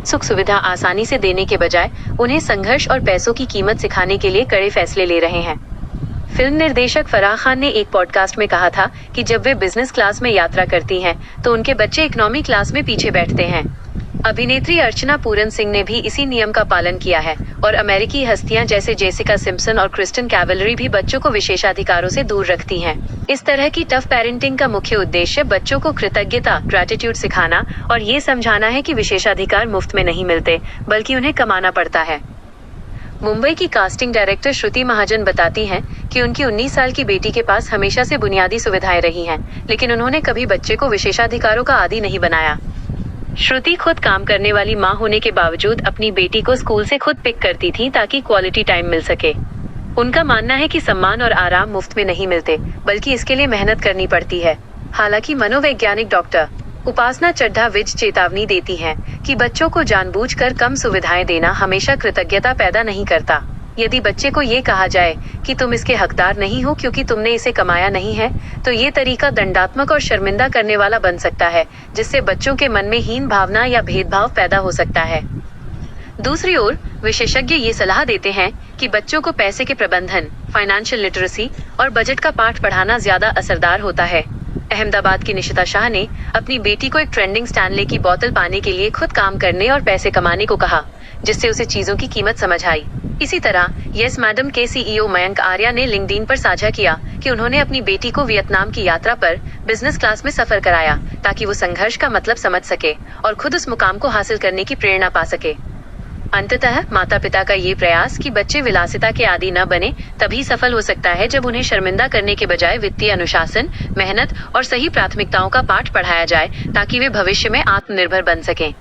सुख सुविधा आसानी से देने के बजाय उन्हें संघर्ष और पैसों की कीमत सिखाने के लिए कड़े फैसले ले रहे हैं। फिल्म निर्देशक फराह खान ने एक पॉडकास्ट में कहा था कि जब वे बिजनेस क्लास में यात्रा करती हैं, तो उनके बच्चे इकोनॉमी क्लास में पीछे बैठते हैं। अभिनेत्री अर्चना पूरन सिंह ने भी इसी नियम का पालन किया है और अमेरिकी हस्तियां जैसे जेसिका सिम्पसन और क्रिस्टन कैवलरी भी बच्चों को विशेषाधिकारों से दूर रखती हैं। इस तरह की टफ पेरेंटिंग का मुख्य उद्देश्य बच्चों को कृतज्ञता, ग्रेटिट्यूड सिखाना और ये समझाना है कि विशेषाधिकार मुफ्त में नहीं मिलते, बल्कि उन्हें कमाना पड़ता है। मुंबई की कास्टिंग डायरेक्टर श्रुति महाजन बताती हैं कि उनकी 19 साल की बेटी के पास हमेशा से बुनियादी सुविधाएं रही हैं, लेकिन उन्होंने कभी बच्चे को विशेषाधिकारों का आदी नहीं बनाया। श्रुति खुद काम करने वाली मां होने के बावजूद अपनी बेटी को स्कूल से खुद पिक करती थी ताकि क्वालिटी टाइम मिल सके। उनका मानना है कि सम्मान और आराम मुफ्त में नहीं मिलते, बल्कि इसके लिए मेहनत करनी पड़ती है। हालांकि मनोवैज्ञानिक डॉक्टर उपासना चड्ढा विज चेतावनी देती हैं कि बच्चों को जानबूझकर कम सुविधाएं देना हमेशा कृतज्ञता पैदा नहीं करता। यदि बच्चे को ये कहा जाए कि तुम इसके हकदार नहीं हो क्योंकि तुमने इसे कमाया नहीं है, तो ये तरीका दंडात्मक और शर्मिंदा करने वाला बन सकता है, जिससे बच्चों के मन में हीन भावना या भेदभाव पैदा हो सकता है। दूसरी ओर विशेषज्ञ ये सलाह देते हैं कि बच्चों को पैसे के प्रबंधन, फाइनेंशियल लिटरेसी और बजट का पाठ पढ़ाना ज्यादा असरदार होता है। अहमदाबाद की निशिता शाह ने अपनी बेटी को एक ट्रेंडिंग स्टैनले की बोतल पाने के लिए खुद काम करने और पैसे कमाने को कहा, जिससे उसे चीजों की कीमत समझ आई। इसी तरह यस मैडम के सीईओ मयंक आर्या ने लिंक्डइन पर साझा किया कि उन्होंने अपनी बेटी को वियतनाम की यात्रा पर बिजनेस क्लास में सफर कराया ताकि वो संघर्ष का मतलब समझ सके और खुद उस मुकाम को हासिल करने की प्रेरणा पा सके। अंततः माता पिता का ये प्रयास कि बच्चे विलासिता के आदी न बने तभी सफल हो सकता है जब उन्हें शर्मिंदा करने के बजाय वित्तीय अनुशासन, मेहनत और सही प्राथमिकताओं का पाठ पढ़ाया जाए ताकि वे भविष्य में आत्मनिर्भर बन सकें।